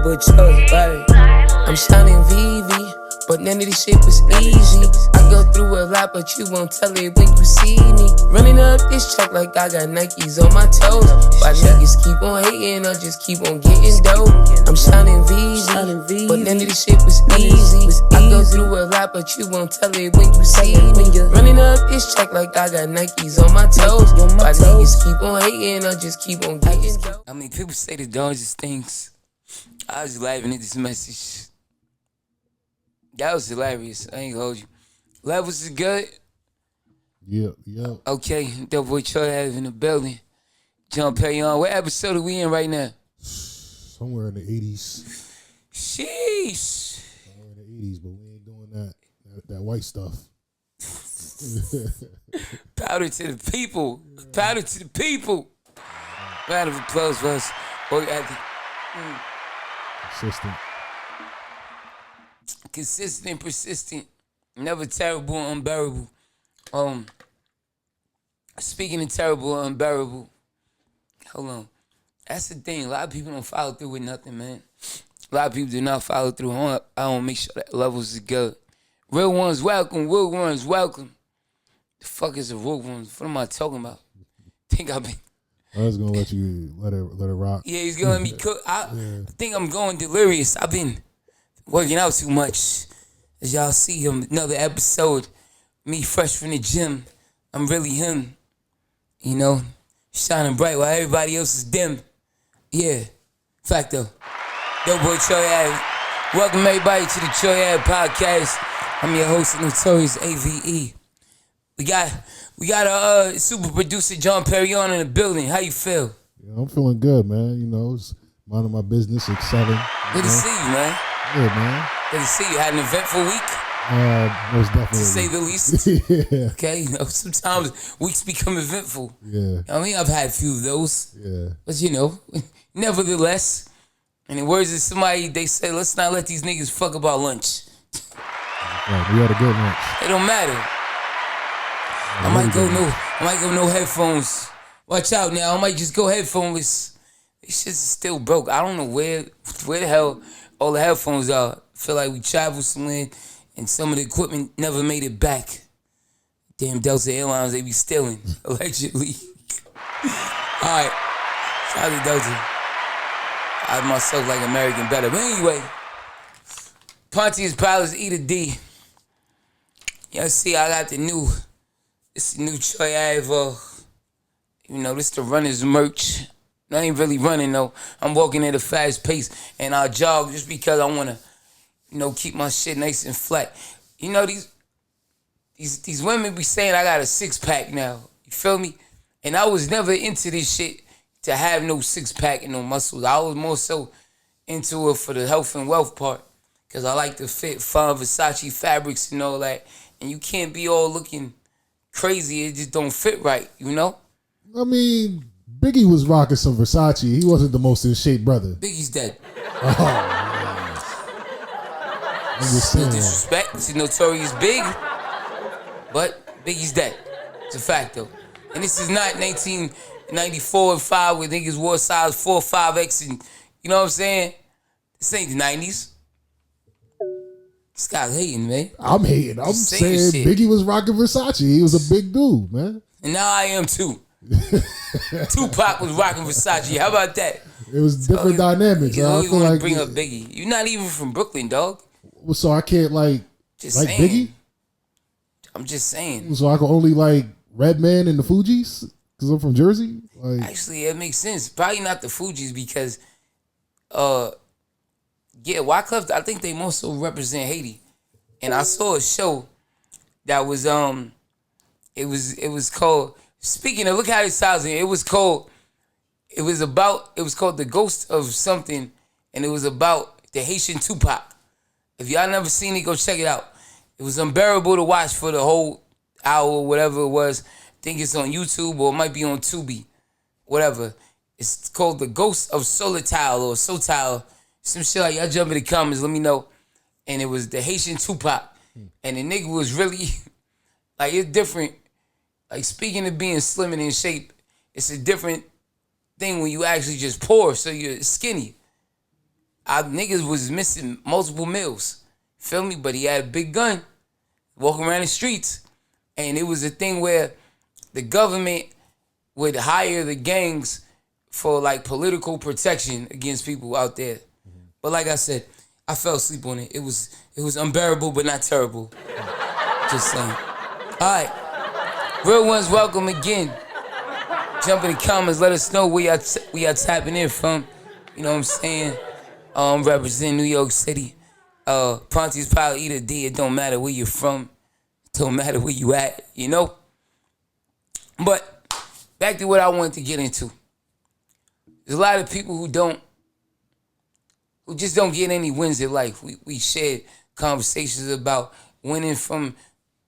double choice, right? I'm shining VV, but none of this shit was easy. I go through a lot, but you won't tell it when you see me. Running up this check like I got Nikes on my toes. Why niggas keep on hating or just keep on getting dope? I'm shining VV, but none of this shit was easy. I go through a lot, but you won't tell it when you see me. Running up this check like I got Nikes on my toes. Why niggas keep on hating or just keep on getting dope? I mean, people say the dodgiest things. I was laughing at this message. That was hilarious. I ain't gonna hold you. Levels is good. Yep. Okay, that boy Troy Ave in the building. John Perignon. What episode are we in right now? Somewhere in the 80s. Sheesh. Somewhere in the 80s, but we ain't doing that white stuff. Powder to the people. Powder to the people. Round of applause for us. Consistent, persistent, never terrible or unbearable. Speaking of terrible or unbearable, hold on. That's the thing. A lot of people don't follow through with nothing, man. A lot of people do not follow through. I don't make sure that levels is good. Real ones welcome. Real ones welcome. The fuck is a real one? What am I talking about? I was gonna let you let it rock. Yeah, he's gonna let me cook. I think I'm going delirious. I've been working out too much. As y'all see, another episode. Me fresh from the gym. I'm really him. You know, shining bright while everybody else is dim. Yeah, fact though. Yo, boy, Troy Ave. Welcome everybody to the Troy Ave podcast. I'm your host, Notorious AVE. We got a super producer, John Perignon, in the building. How you feel? Yeah, I'm feeling good, man. You know, it's minding my business, excelling. Good to see you, man. Good, man. Good to see you. Had an eventful week. Most definitely. To say the least. Yeah. Okay, you know, sometimes weeks become eventful. Yeah. I mean, I've had a few of those. Yeah. But you know, nevertheless, in the words of somebody, they say, let's not let these niggas fuck about lunch. Right, we had a good lunch. It don't matter. I might go no headphones. Watch out now. I might just go headphoneless. This shit's still broke. I don't know where the hell all the headphones are. I feel like we traveled somewhere and some of the equipment never made it back. Damn Delta Airlines, they be stealing, allegedly. All right. Shout out to Delta. I myself like American better. But anyway, Pontius Palace, E to D. Y'all see, I got It's the new Troy Ave, you know, this the runner's merch. I ain't really running though. I'm walking at a fast pace and I jog just because I wanna, you know, keep my shit nice and flat. You know, these women be saying I got a 6-pack now. You feel me? And I was never into this shit to have no 6-pack and no muscles. I was more so into it for the health and wealth part. Cause I like to fit fine Versace fabrics and all that. And you can't be all looking crazy, it just don't fit right, you know? I mean, Biggie was rocking some Versace. He wasn't the most in shape brother. Biggie's dead. Oh, man. I'm just saying. No disrespect, he's notorious big, but Biggie's dead. It's a fact though. And this is not 1994 and 5 where niggas wore size 4, 5X and, you know what I'm saying? This ain't the 90s. This guy's hating, man. I'm hating. I'm saying Biggie was rocking Versace. He was a big dude, man. And now I am too. Tupac was rocking Versace. How about that? It was different dynamics. You always want to bring up Biggie. You're not even from Brooklyn, dog. Well, so I can't just like saying. Biggie? I'm just saying. So I can only like Redman and the Fugees? Because I'm from Jersey? Actually, it makes sense. Probably not the Fugees because Wyclef, I think they most so represent Haiti. And I saw a show that was it was called, speaking of, look how it sounds, it was called The Ghost of Something, and it was about the Haitian Tupac. If y'all never seen it, go check it out. It was unbearable to watch for the whole hour or whatever it was. I think it's on YouTube or it might be on Tubi, whatever. It's called The Ghost of Solitile or Sotile. Some shit like, y'all jump in the comments, let me know. And it was the Haitian Tupac. And the nigga was really, like, it's different. Like, speaking of being slim and in shape, it's a different thing when you actually just poor, so you're skinny. our niggas was missing multiple meals. Feel me? But he had a big gun walking around the streets. And it was a thing where the government would hire the gangs for like political protection against people out there. But like I said, I fell asleep on it. It was unbearable but not terrible. Just saying. All right. Real ones, welcome again. Jump in the comments, let us know where y'all tapping in from. You know what I'm saying? Represent New York City. Pontius Pilate, either D, it don't matter where you're from. It don't matter where you at, you know? But back to what I wanted to get into. There's a lot of people who just don't get any wins in life. We shared conversations about winning from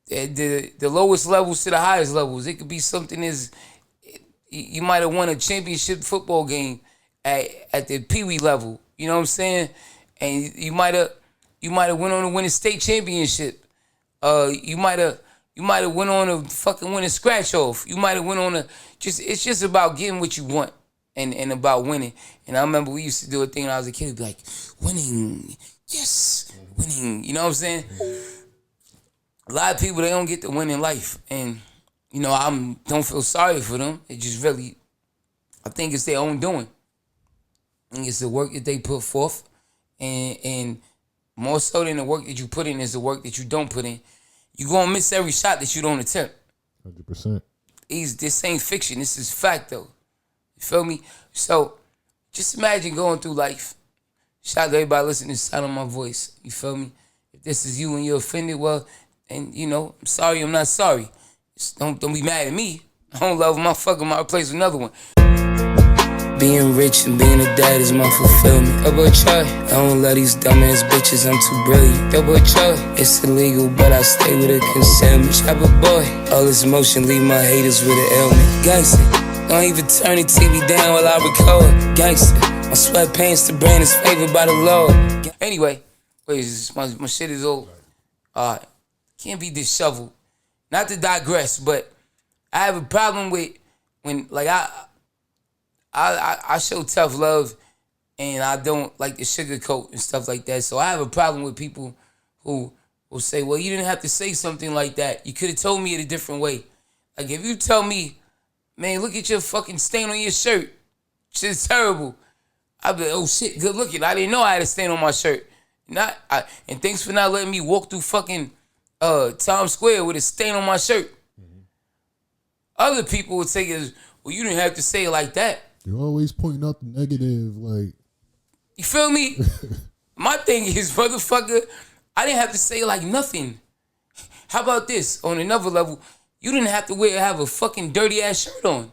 the lowest levels to the highest levels. It could be something as you might have won a championship football game at the Pee Wee level. You know what I'm saying? And you might have went on to win a state championship. You might have went on to fucking win a scratch off. You might have went on it's just about getting what you want and about winning. And I remember we used to do a thing when I was a kid, be like, winning, yes, winning. You know what I'm saying? A lot of people, they don't get to win in life. And, you know, I don't feel sorry for them. It just really, I think it's their own doing. And it's the work that they put forth. And more so than the work that you put in is the work that you don't put in. You're going to miss every shot that you don't attempt. 100%. This ain't fiction. This is fact, though. You feel me? So, just imagine going through life. Shout out to everybody listening to the sound of my voice. You feel me? If this is you and you're offended, well, and, you know, I'm sorry, I'm not sorry. Just don't be mad at me. I don't love my fucking my replace with another one. Being rich and being a dad is my fulfillment. Yo, boy, try. I don't love these dumbass bitches, I'm too brilliant. Yo, boy, try. It's illegal, but I stay with a concealment. Chopper boy, all this emotion leave my haters with an ailment. Gangsta, don't even turn the TV down while I record. Gangsta, my sweatpants, the brand is favored by the Lord. Anyway, wait, my shit is old. Alright, can't be disheveled. Not to digress, but I have a problem with when, like, I show tough love and I don't like the sugarcoat and stuff like that. So I have a problem with people who will say, well, you didn't have to say something like that. You could have told me it a different way. Like, if you tell me, man, look at your fucking stain on your shirt. Shit's terrible. I'd be like, oh shit, good looking. I didn't know I had a stain on my shirt. And thanks for not letting me walk through fucking Times Square with a stain on my shirt. Mm-hmm. Other people would say, well, you didn't have to say it like that. You're always pointing out the negative, like. You feel me? My thing is, motherfucker, I didn't have to say like nothing. How about this? On another level, you didn't have to have a fucking dirty ass shirt on.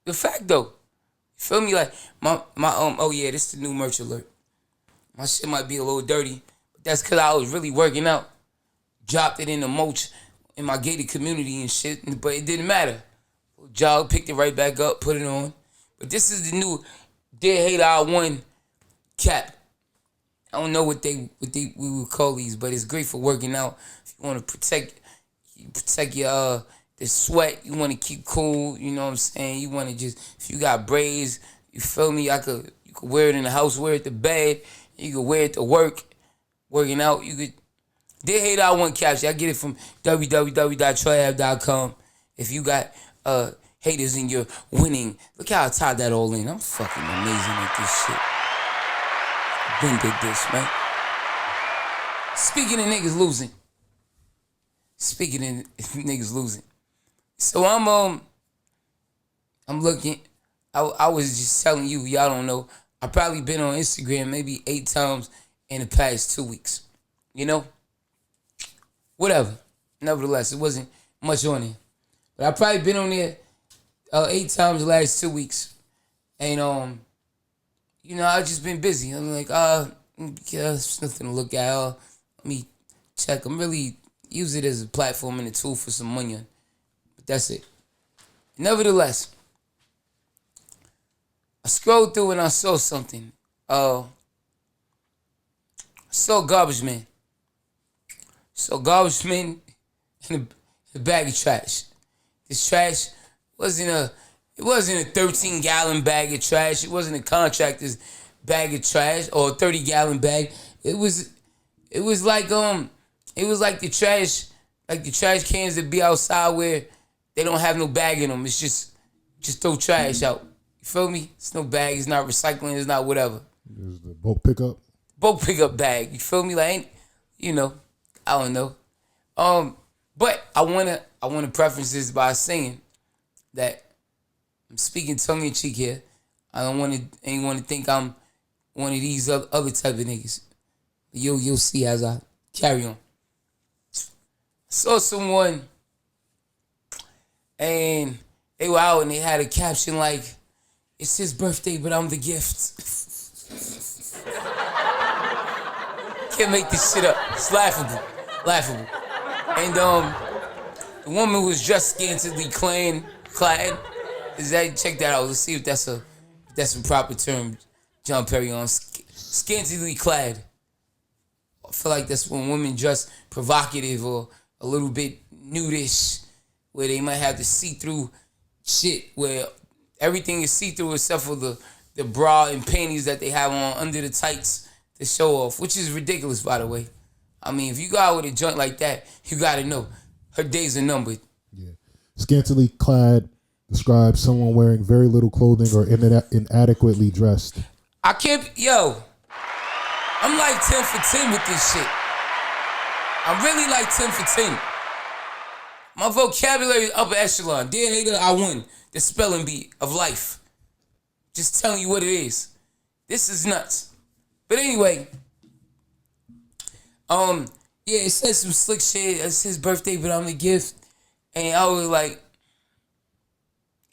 The fact though. You feel me? Like my oh yeah, this is the new merch alert. My shit might be a little dirty, but that's cause I was really working out. Dropped it in the mulch in my gated community and shit, but it didn't matter. Jog, picked it right back up, put it on. But this is the new Dear Hater I1 cap. I don't know what we would call these, but it's great for working out. If you want to protect your the sweat, you want to keep cool, you know what I'm saying? You want to just, if you got braids, you feel me? You could wear it in the house, wear it to bed, you could wear it to work, working out. You could Dear Hater I1 caps. I get it from www.troyab.com. If you got haters and you're winning. Look how I tied that all in. I'm fucking amazing at this shit. Been did this, man. Speaking of niggas losing. So I'm looking. I was just telling you, y'all don't know. I probably been on Instagram maybe 8 times in the past 2 weeks. You know? Whatever. Nevertheless, it wasn't much on it. But I probably been on there 8 times the last 2 weeks. And, you know, I've just been busy. I'm like, yeah, there's nothing to look at. Let me check. I'm really use it as a platform and a tool for some money. But that's it. Nevertheless, I scrolled through and I saw something. I saw Garbage Man. Garbage Man in a bag of trash. This trash wasn't a 13-gallon bag of trash. It wasn't a contractor's bag of trash or a 30-gallon bag. It was like the trash cans that be outside where they don't have no bag in them. It's just throw trash out. You feel me? It's no bag. It's not recycling. It's not whatever. There's the bulk pickup. Bulk pickup bag. You feel me? Like, I don't know. But I wanna preface this by saying that I'm speaking tongue in cheek here. I don't want anyone to think I'm one of these other type of niggas. You'll see as I carry on. I saw someone and they were out and they had a caption like, "It's his birthday, but I'm the gift." Can't make this shit up. It's laughable. And the woman was just scantily clad. Check that out. Let's see if that's a proper term. John Perry on scantily clad. I feel like that's when women dress provocative or a little bit nudish, where they might have the see-through shit, where everything is see-through except for the bra and panties that they have on under the tights to show off, which is ridiculous, by the way. I mean, if you go out with a joint like that, you gotta know her days are numbered. Yeah, scantily clad describes someone wearing very little clothing or inadequately dressed. I'm like 10 for 10 with this shit. I'm really like 10 for 10. My vocabulary is upper echelon. Dear hater, I won the spelling bee of life. Just telling you what it is. This is nuts. But anyway, it says some slick shit. It's his birthday, but I'm the gift. And I was like,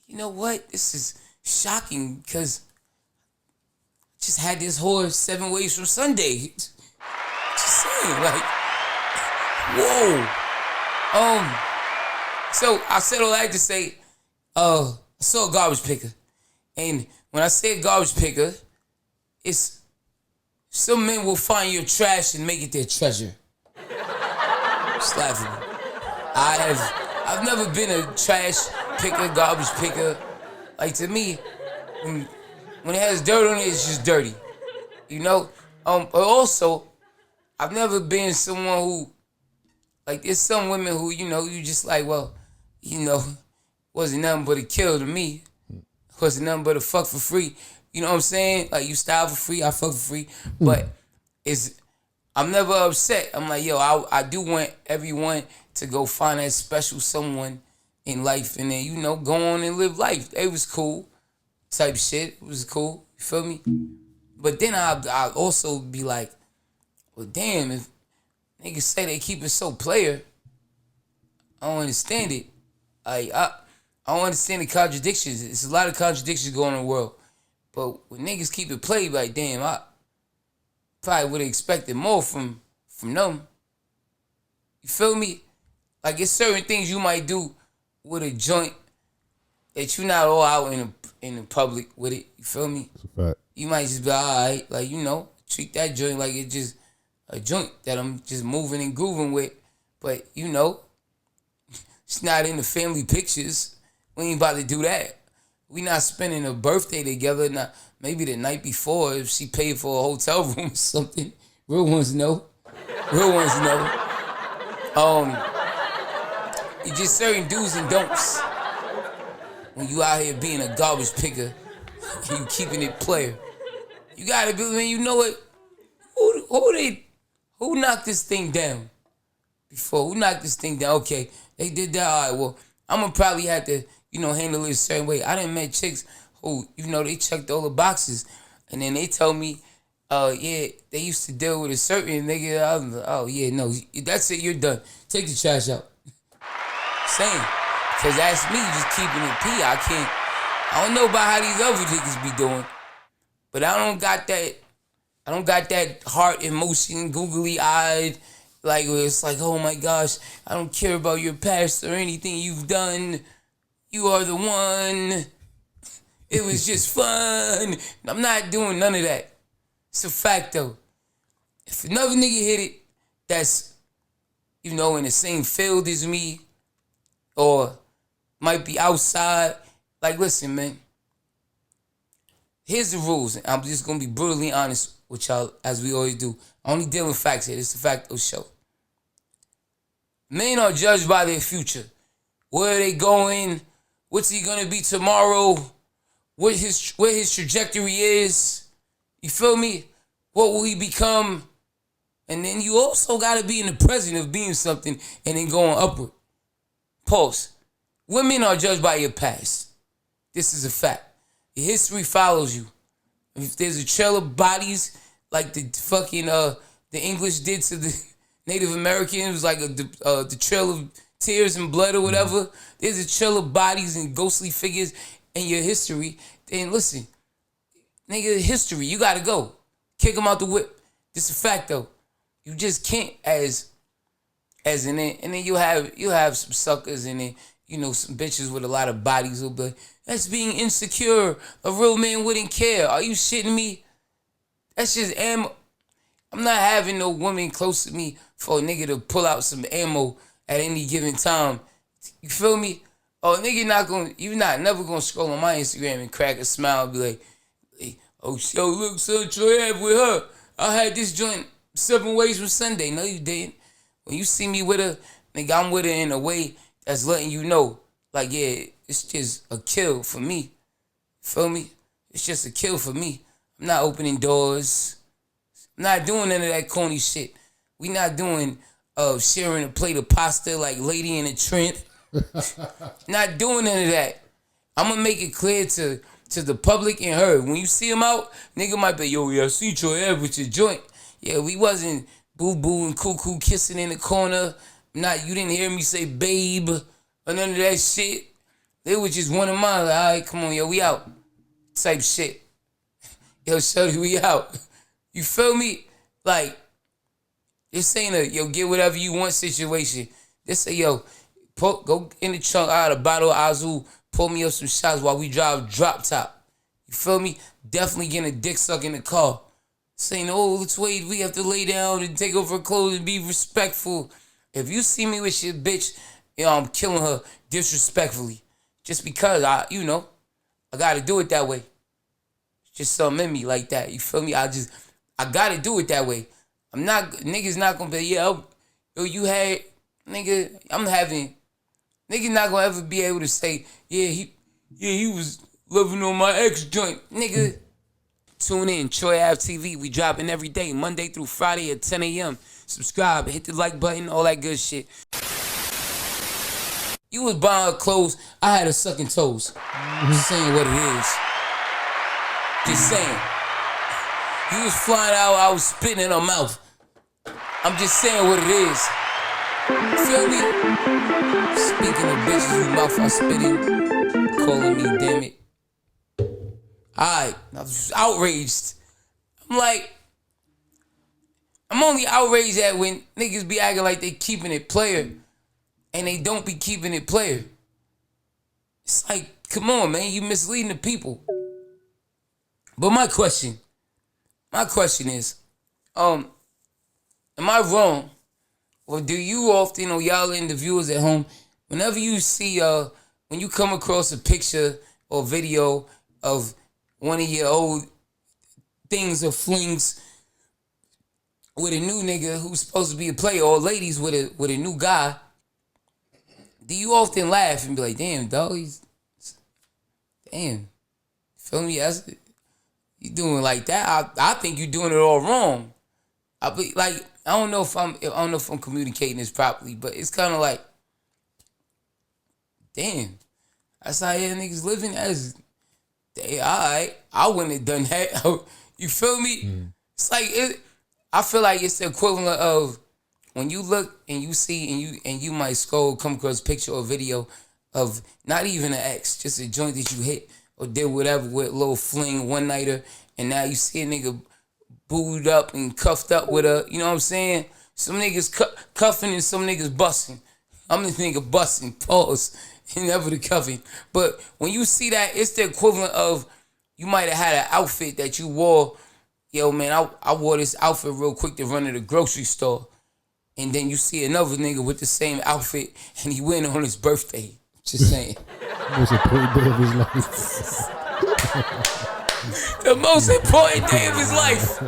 you know what? This is shocking because I just had this whore 7 ways from Sunday. Just saying, like, whoa. So I said all that to say, I saw a garbage picker. And when I say garbage picker, it's some men will find your trash and make it their treasure. It's laughable. I've never been a trash picker, garbage picker. Like, to me, when it has dirt on it, it's just dirty. But also, I've never been someone who, like, there's some women who, you just like, well, wasn't nothing but a kill to me. Wasn't nothing but a fuck for free. You know what I'm saying? Like, you style for free, I fuck for free. But I'm never upset. I'm like, I do want everyone to go find that special someone in life and then, go on and live life. It was cool type shit. It was cool. You feel me? But then I'll also be like, well, damn, if niggas say they keep it so player, I don't understand it. Like, I don't understand the contradictions. It's a lot of contradictions going on in the world. But when niggas keep it played, like, damn, I probably would have expected more from them. You feel me? Like, it's certain things you might do with a joint that you're not all out in the public with it. You feel me? That's a fact. You might just be all right, like, treat that joint like it's just a joint that I'm just moving and grooving with. But, it's not in the family pictures. We ain't about to do that. We not spending a birthday together. Now, maybe the night before if she paid for a hotel room or something. Real ones know. It's just certain do's and don'ts. When you out here being a garbage picker and you keeping it player. You gotta be, man, you know what? Who knocked this thing down before? Who knocked this thing down? Okay, they did that. All right, well, I'm gonna probably have to, handle it a certain way. I done met chicks who, they checked all the boxes. And then they tell me, they used to deal with a certain nigga. I'm like, oh, yeah, no, that's it, you're done. Take the trash out. Saying. Because that's me just keeping it P. I don't know about how these other niggas be doing. But I don't got that heart emotion, googly eyed, like where it's like, oh my gosh, I don't care about your past or anything you've done. You are the one. It was just fun. I'm not doing none of that. It's a fact though. If another nigga hit it that's, in the same field as me or might be outside, like, listen, man. Here's the rules. I'm just gonna be brutally honest with y'all, as we always do. I only deal with facts here. It's the fact of the show. Men are judged by their future. Where are they going? What's he gonna be tomorrow? Where his trajectory is. You feel me? What will he become? And then you also gotta be in the present of being something and then going upward. Pause. Women are judged by your past. This is a fact. Your history follows you. If there's a trail of bodies like the fucking the English did to the Native Americans, like the trail of tears and blood or whatever, there's a trail of bodies and ghostly figures in your history, then listen, nigga, history, you gotta go. Kick them out the whip. This is a fact though. You just can't as in it, and then you have some suckers in it, you know, some bitches with a lot of bodies will be like, that's being insecure. A real man wouldn't care. Are you shitting me? That's just ammo. I'm not having no woman close to me for a nigga to pull out some ammo at any given time. You feel me? Oh, nigga you're never gonna scroll on my Instagram and crack a smile and be like, hey, oh, yo, look, son, Troy Ave with her. I had this joint 7 ways from Sunday. No, you didn't. When you see me with her, nigga, I'm with her in a way that's letting you know, like, yeah, it's just a kill for me. Feel me? It's just a kill for me. I'm not opening doors. I'm not doing none of that corny shit. We not doing sharing a plate of pasta like Lady in a Tramp. Not doing none of that. I'm gonna make it clear to the public and her. When you see him out, nigga might be, yo, yeah, I see your ass with your joint. Yeah, we wasn't boo-boo and cuckoo kissing in the corner. You didn't hear me say babe or none of that shit. They was just one of mine. Like, all right, come on, yo, we out. Type shit. Yo, shorty, we out. You feel me? Like, this ain't a, yo, get whatever you want situation. This say, yo, go in the trunk, I got a bottle of Azul, pull me up some shots while we drive drop top. You feel me? Definitely getting a dick suck in the car. Saying, oh, let's wait, we have to lay down and take off her clothes and be respectful. If you see me with your bitch, you know, I'm killing her disrespectfully. Just because I gotta do it that way. Just something in me like that. You feel me? I gotta do it that way. Niggas not gonna be, yo, you had, nigga, nigga not gonna ever be able to say, he was loving on my ex joint. Nigga, tune in, Troy Ave TV. We dropping every day, Monday through Friday at 10 a.m. Subscribe, hit the like button, all that good shit. You was buying her clothes, I had her sucking toes. Just saying what it is. Just saying. You was flying out, I was spitting in her mouth. I'm just saying what it is. You feel me? Speaking of bitches whose mouth I spit in, calling me, damn it. Alright, I was outraged. I'm only outraged at when niggas be acting like they keeping it player and they don't be keeping it player. It's like, come on, man, you misleading the people. But my question is, am I wrong? Or do you often, or y'all and the viewers at home, whenever you see, when you come across a picture or video of one of your old things or flings with a new nigga who's supposed to be a player, or ladies with a new guy, do you often laugh and be like, damn, dog, damn, feel me? You doing like that? I think you doing it all wrong. I be like, I don't know if I'm communicating this properly, but it's kind of like, damn, that's how yeah niggas living as. All right, I wouldn't have done that. You feel me? Mm. It's like I feel like it's the equivalent of when you look and you see and you might come across a picture or video of not even an ex, just a joint that you hit or did whatever with a little fling one nighter, and now you see a nigga booed up and cuffed up with a, you know what I'm saying? Some niggas cuffing and some niggas busting. I'm this nigga busting, pause, and never the cuffing. But when you see that, it's the equivalent of you might have had an outfit that you wore. Yo, man, I wore this outfit real quick to run to the grocery store. And then you see another nigga with the same outfit and he went on his birthday. Just saying. It was a great day of his life. The most important day of his life.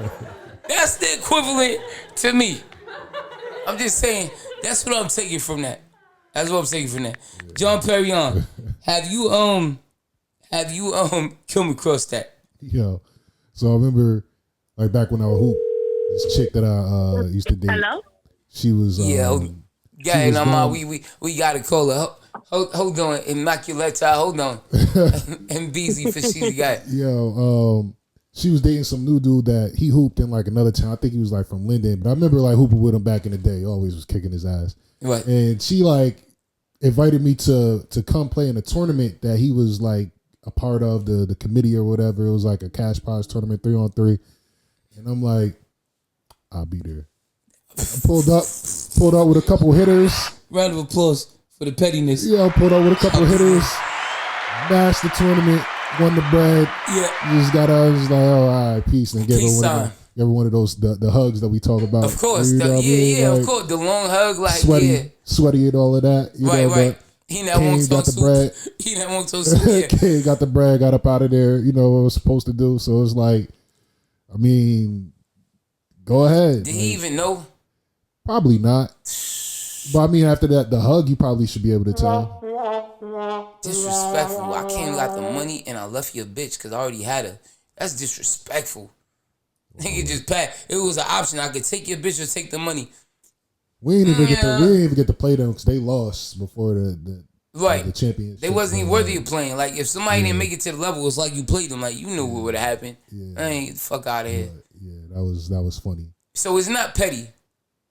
That's the equivalent to me. I'm just saying, that's what I'm taking from that. That's what I'm taking from that. John Perignon, have you come across that? Yo, so I remember like back when I was hoop, this chick that I used to date. Hello? She was we gotta call her. Hold on, Immaculata, hold on. And BZ for she's got. Yo, she was dating some new dude that he hooped in like another town. I think he was like from Linden, but I remember like hooping with him back in the day. He always was kicking his ass. Right. And she like invited me to come play in a tournament that he was like a part of the committee or whatever. It was like a cash prize tournament, 3-on-3. And I'm like, I'll be there. I pulled up with a couple hitters. Round of applause for the pettiness. Yeah, I pulled up with a couple hitters. Bashed the tournament, won the bread. Yeah. Just got out. I was like, oh, all right, peace. And gave her one of those the hugs that we talk about. Of course. You know what I mean? Of course. The long hug, like, sweaty and all of that. You know, right. He not want got the bread. He not want to soup. Kane got the bread, got up out of there. You know what I was supposed to do. So it's like, I mean, go ahead. Did he even know? Probably not. But I mean, after that, the hug, you probably should be able to tell. Disrespectful. I came got the money and I left your bitch because I already had her. That's disrespectful. Nigga just pat. It was an option. I could take your bitch or take the money. We didn't even get to play them because they lost before the championship. They wasn't even worthy of playing. Like if somebody didn't make it to the level, it's like you played them. Like you knew what would have happened. Yeah. I ain't fuck out of here. Yeah, that was funny. So it's not petty.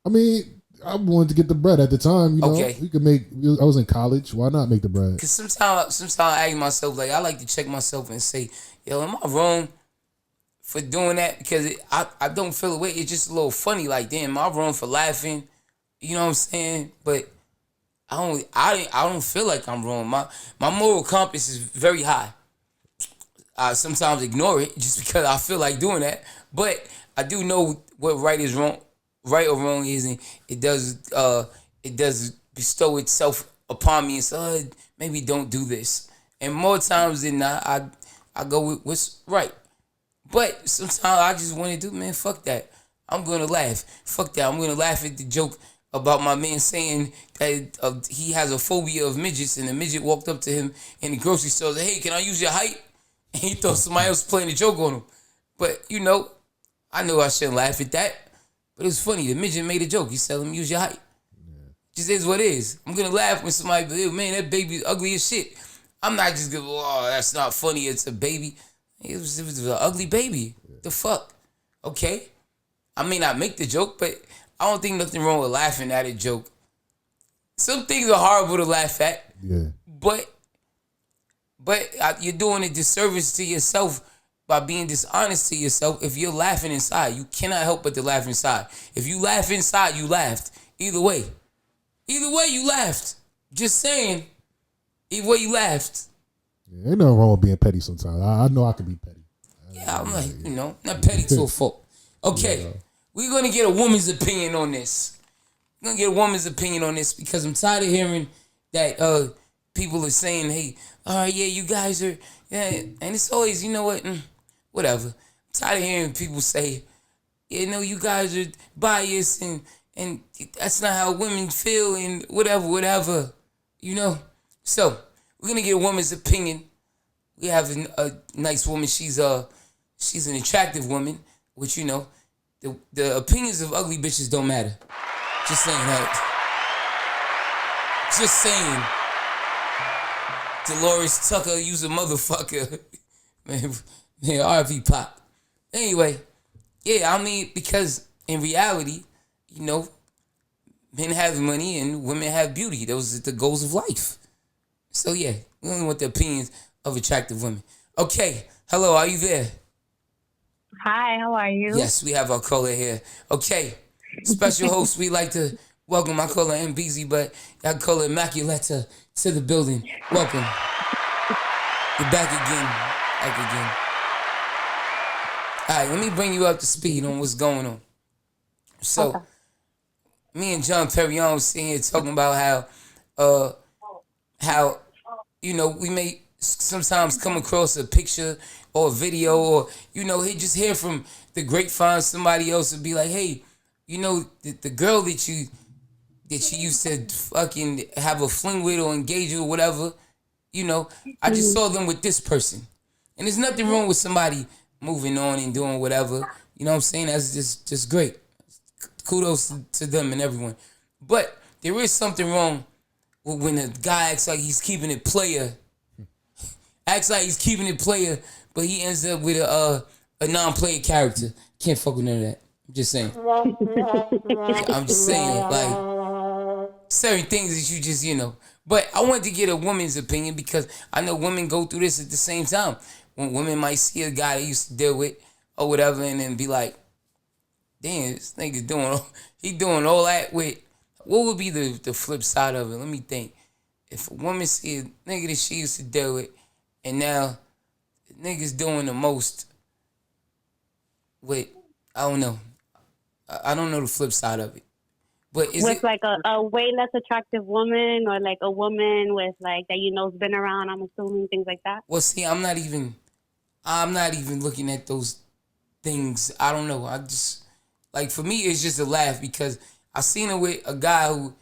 I mean, I wanted to get the bread at the time. You know, we could make. I was in college. Why not make the bread? Because sometimes I ask myself, like I like to check myself and say, yo, am I wrong for doing that? Because I don't feel away. It's just a little funny. Like damn, am I wrong for laughing? You know what I'm saying? But I don't feel like I'm wrong. My moral compass is very high. I sometimes ignore it just because I feel like doing that. But I do know what right or wrong is, and it does bestow itself upon me and say, maybe don't do this. And more times than not, I go with what's right. But sometimes I just want to do, man, fuck that. I'm gonna laugh. Fuck that. I'm gonna laugh at the joke about my man saying that he has a phobia of midgets, and a midget walked up to him in the grocery store and said, hey, can I use your height? And he thought somebody else was playing a joke on him. But, you know, I know I shouldn't laugh at that. But it was funny. The midget made a joke. He said, let me use your height. Yeah. Just is what it is. I'm going to laugh when somebody be, man, that baby's ugly as shit. I'm not just going to, oh, that's not funny. It's a baby. It was an ugly baby. Yeah. The fuck? Okay. I may not make the joke, but I don't think nothing wrong with laughing at a joke. Some things are horrible to laugh at. Yeah. But you're doing a disservice to yourself by being dishonest to yourself. If you're laughing inside, you cannot help but to laugh inside. If you laugh inside, you laughed. Either way, you laughed. Just saying, either way you laughed. Yeah, ain't nothing wrong with being petty sometimes. I know I can be petty. I'm like, not petty to a fault. Okay, we're going to get a woman's opinion on this. We're going to get a woman's opinion on this because I'm tired of hearing that people are saying, hey, all right, yeah, you guys are, yeah, and it's always, you know what, whatever. I'm tired of hearing people say, yeah, no, you guys are biased and that's not how women feel and whatever, you know. So we're gonna get a woman's opinion. We have a nice woman. She's an attractive woman, which the opinions of ugly bitches don't matter. Just saying that. Just saying. Dolores Tucker, you's a motherfucker. man, RV Pop. Anyway, yeah, I mean, because in reality, men have money and women have beauty. Those are the goals of life. So yeah, we only want the opinions of attractive women. Okay, hello, are you there? Hi, how are you? Yes, we have our caller here. Okay, special host, we like to welcome our caller MBZ, but I call her Immaculata to the building. Welcome. You're back again. All right, let me bring you up to speed on what's going on. So, okay. Me and John Perignon was sitting here talking about how we may sometimes come across a picture or a video, or he just hear from the grapevine somebody else and be like, hey, the girl that you used to fucking have a fling with or engage with or whatever, I just saw them with this person. And there's nothing wrong with somebody moving on and doing whatever. You know what I'm saying? That's just great. Kudos to them and everyone. But there is something wrong with when a guy acts like he's keeping it player. But he ends up with a non-player character. Can't fuck with none of that. I'm just saying. I'm just saying, like, certain things that you just, But I wanted to get a woman's opinion because I know women go through this at the same time. When women might see a guy they used to deal with or whatever and then be like, damn, this nigga doing all that with, what would be the flip side of it? Let me think. If a woman see a nigga that she used to deal with and now the nigga's doing the most with, I don't know. I don't know the flip side of it. But is with like a way less attractive woman or like a woman with like that has been around, I'm assuming, things like that? Well, see, I'm not even looking at those things. I don't know. I just, like, for me, it's just a laugh because I seen it with a guy who,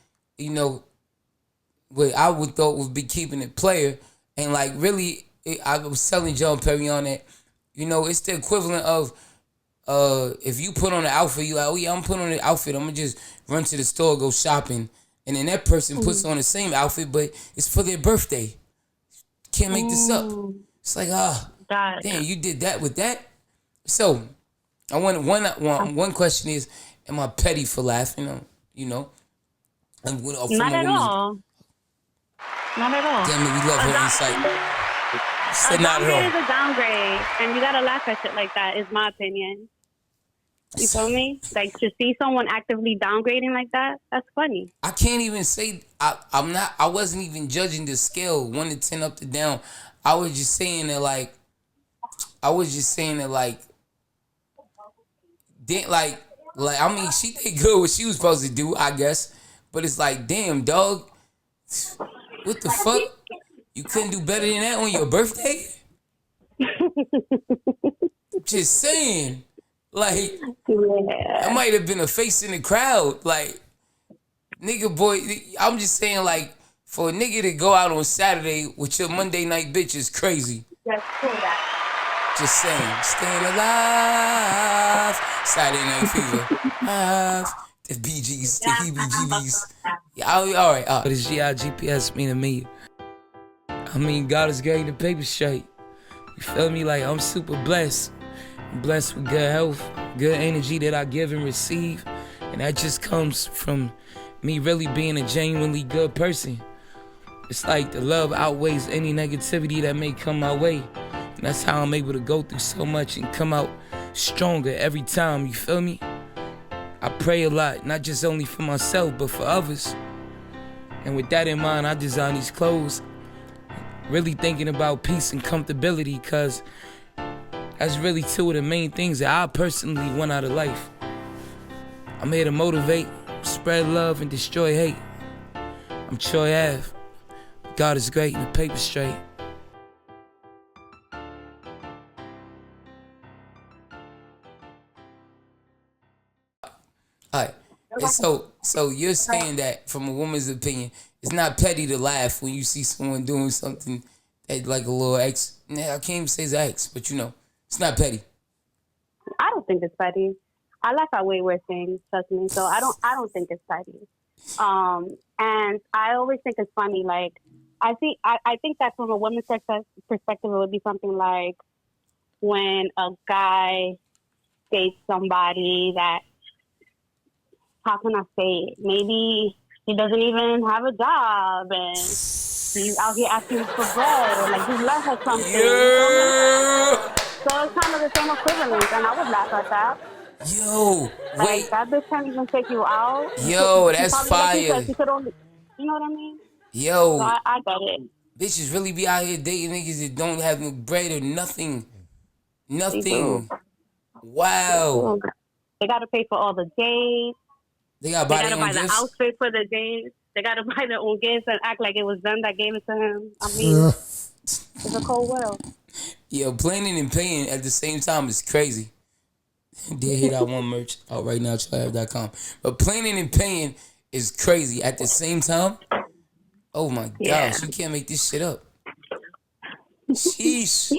what I would thought would be keeping it player. And, like, really, I was telling John Perry on that, it's the equivalent of if you put on an outfit, you like, oh, yeah, I'm putting on an outfit. I'm going to just run to the store, go shopping. And then that person puts on the same outfit, but it's for their birthday. Can't make this up. It's like, damn, you did that with that? So, I want one question is, am I petty for laughing? Not at all. Not at all. Damn it, we love her insight. A downgrade is a downgrade, and you gotta laugh at shit like that, is my opinion. You feel me? Like, to see someone actively downgrading like that, that's funny. I can't even say, I wasn't even judging the scale, 1 to 10 up to down. I was just saying that, like, I mean, she did good what she was supposed to do, I guess. But it's like, damn, dog, what the fuck? You couldn't do better than that on your birthday? Just saying. Like, I might have been a face in the crowd. Like, nigga, boy, I'm just saying, like, for a nigga to go out on Saturday with your Monday night bitch is crazy. That's true, Just saying, staying alive. Saturday Night Fever. The BGs, the heebie-jeebies. Yeah, all right. But it's G-I-GPS meaning me. I mean, God is great and the paper straight. You feel me? Like, I'm super blessed. I'm blessed with good health, good energy that I give and receive. And that just comes from me really being a genuinely good person. It's like the love outweighs any negativity that may come my way. And that's how I'm able to go through so much and come out stronger every time, you feel me? I pray a lot, not just only for myself, but for others. And with that in mind, I design these clothes, really thinking about peace and comfortability, because that's really two of the main things that I personally want out of life. I'm here to motivate, spread love, and destroy hate. I'm Troy Ave. God is great and the paper straight. Alright, and so you're saying that from a woman's opinion, it's not petty to laugh when you see someone doing something that like a little ex. Nah, I can't even say it's ex, but it's not petty. I don't think it's petty. I laugh at way worse things, trust me. So I don't think it's petty. And I always think it's funny. Like, I think that from a woman's perspective, it would be something like when a guy dates somebody that, how can I say it? Maybe he doesn't even have a job and he's out here asking for bread or like his life or something. Yeah. So it's kind of the same equivalent, and I would laugh at that. Yo, like, wait. That bitch can't even take you out. Yo, that's fire. She could only, you know what I mean? Yo. So I get it. Bitches really be out here dating niggas that don't have no bread or nothing. Nothing. Wow. They got to pay for all the dates. They got to buy the outfit for the dates. They got to buy their own gifts and act like it was them that gave it to him. I mean, it's a cold world. Yeah, planning and paying at the same time is crazy. Did hit out one merch out right now, tryave.com. But planning and paying is crazy at the same time. Oh my Yeah. gosh, you can't make this shit up. Sheesh.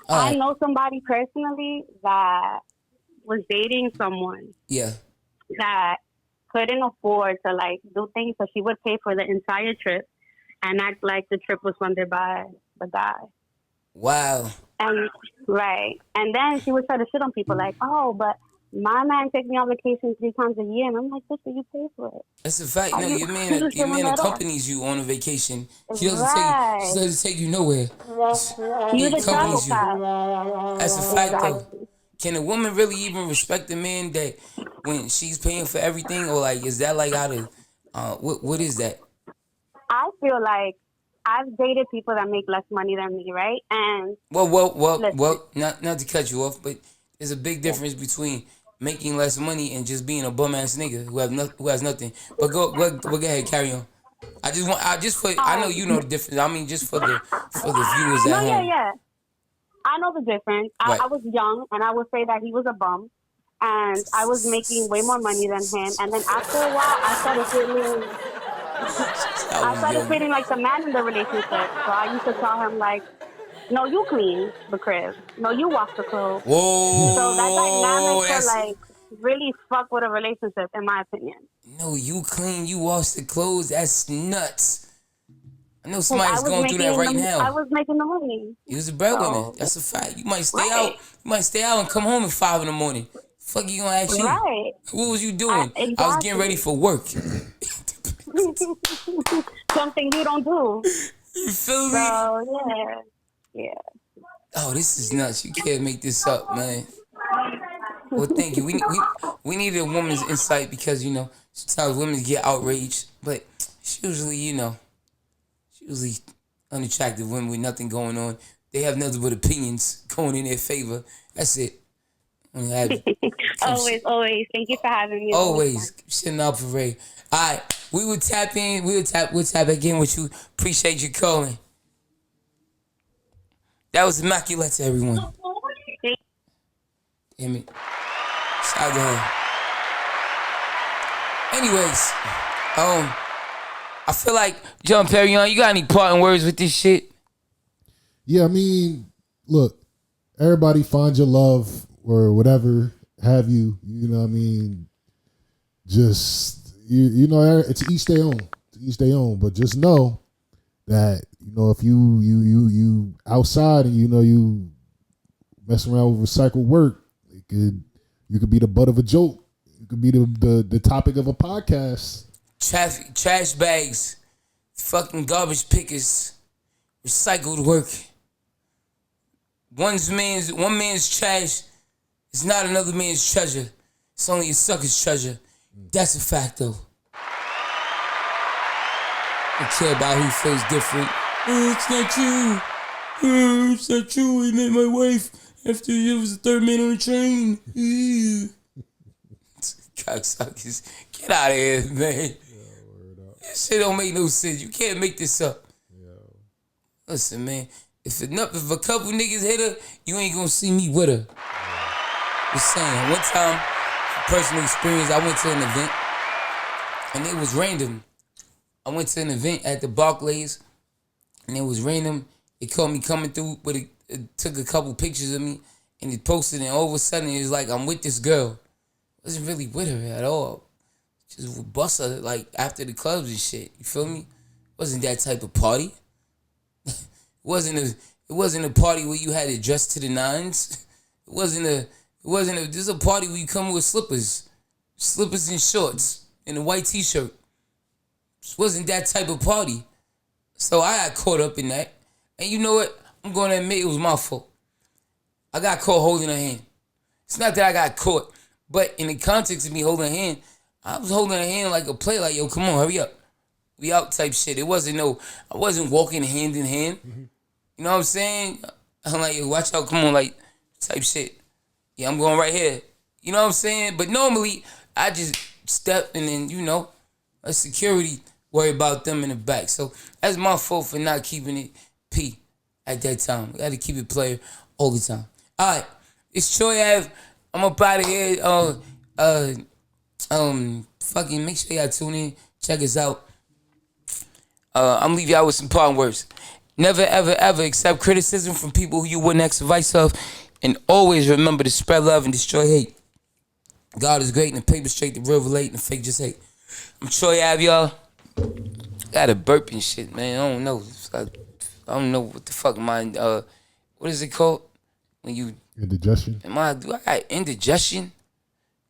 All I right. know somebody personally that was dating someone Yeah. that couldn't afford to like do things, so she would pay for the entire trip and act like the trip was funded by the guy. Wow. And right. And then she would try to shit on people like, oh, but my man takes me on vacation 3 times a year. And I'm like, sister, you pay for it. That's a fact. How No, you, your you man, just your giving man that off. accompanies you on a vacation. She Right. doesn't take you nowhere. He You the travel accompanies you. pass. That's a fact, though. Exactly. Can a woman really even respect a man that when she's paying for everything, or like is that like out of what is that? I feel like I've dated people that make less money than me, right? And listen, Not to cut you off, but there's a big difference between making less money and just being a bum ass nigga who has nothing. But go ahead, carry on. I know you know the difference. I mean, just for the viewers at no, yeah, home, yeah. I know the difference. right? I was young, and I would say that he was a bum, and I was making way more money than him. And then after a while, I started feeling like the man in the relationship. So I used to tell him like, no, you clean the crib. No, you wash the clothes. Whoa, So that dynamic could that's like really fuck with a relationship, in my opinion. no. You clean, you wash the clothes. That's nuts. I know 'Cause somebody's going through that right now. I was making the money. He was a breadwinner. So, That's a fact. You might stay right. out. You might stay out and come home at 5 in the morning. Fuck you gonna ask you? Right. What was you doing? Exactly. I was getting ready for work. Something you don't do. You feel me? So yeah. Oh, this is nuts. You can't make this up, man. Well, thank you. We need a woman's insight because sometimes women get outraged, but it's usually unattractive women with nothing going on. They have nothing but opinions going in their favor. That's it. Always. Thank you for having me. Always sitting out parade. All right, we will tap in. We'll tap again with you. Appreciate you calling. That was immaculate to everyone. Damn it. Shout out to her. Anyways, I feel like John Perrion, you got any parting words with this shit? Yeah, I mean, look, everybody find your love or whatever have you. You know what I mean? Just it's each their own. To each their own. But just know that if you outside and you messing around with recycled work, you could be the butt of a joke. You could be the topic of a podcast. Trash bags, fucking garbage pickers, recycled work. One man's trash is not another man's treasure. It's only a sucker's treasure. That's a fact, though. I care about who feels different. It's not you. It's not you. He met my wife after he was the third man on the train. Cocksuckers. Get out of here, man. This shit don't make no sense. You can't make this up. Listen, man. If a couple niggas hit her, you ain't gonna see me with her. Just saying. One time, personal experience, I went to an event, and it was random. I went to an event at the Barclays, and it was random. It caught me coming through, but it took a couple pictures of me, and it posted, and all of a sudden, it was like, I'm with this girl. I wasn't really with her at all. Just would bust her, like, after the clubs and shit. You feel me? Wasn't that type of party. It wasn't a party where you had it dressed to the nines. This is a party where you come with slippers and shorts, and a white t-shirt. This wasn't that type of party. So I got caught up in that. And you know what? I'm going to admit it was my fault. I got caught holding her hand. It's not that I got caught, but in the context of me holding her hand, I was holding her hand like a play, like, yo, come on, hurry up. We out type shit. I wasn't walking hand in hand. Mm-hmm. You know what I'm saying? I'm like, yo, watch out, come on, like, type shit. Yeah, I'm going right here. You know what I'm saying? But normally, I just step and then, a security worry about them in the back. So that's my fault for not keeping it P. at that time. We gotta keep it player all the time. All right, it's Troy Ave. I'm up out of here. Fucking make sure y'all tune in. Check us out. I'm leave y'all with some parting words. Never, ever, ever accept criticism from people who you wouldn't ask advice of. And always remember to spread love and destroy hate. God is great and the paper straight, the real relate, and the fake just hate. I'm Troy Ave, y'all. Got a burp and shit, man. I don't know. I don't know what the fuck mine. What is it called? When you indigestion. Do I got indigestion?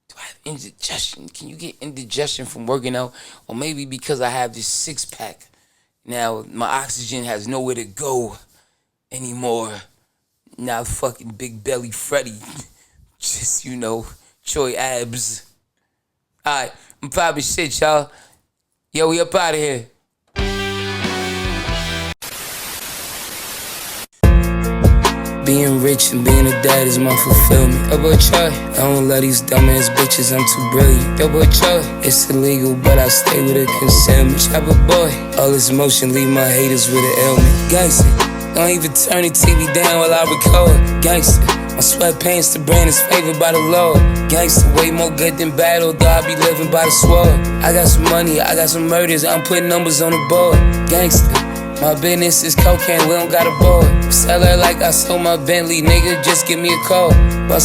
Do I have indigestion? Can you get indigestion from working out? Or maybe because I have this 6-pack. Now my oxygen has nowhere to go anymore. Now fucking Big Belly Freddy. Just, Troy Abs. Alright, I'm popping shit, y'all. Yo, we up out of here. Being rich and being a dad is my fulfillment. Yo, boy, Troy, I don't love these dumbass bitches, I'm too brilliant. Yo, boy, Troy, it's illegal, but I stay with a concealment. Chopper boy, all this motion leave my haters with an ailment. Gangsta, don't even turn the TV down while I record. Gangsta, my sweatpants, the brand is favored by the Lord. Gangsta, way more good than bad, although I be living by the sword. I got some money, I got some murders, I'm putting numbers on the board. Gangsta, my business is cocaine, we don't got a board. Sell her like I sold my Bentley, nigga, just give me a call. Bust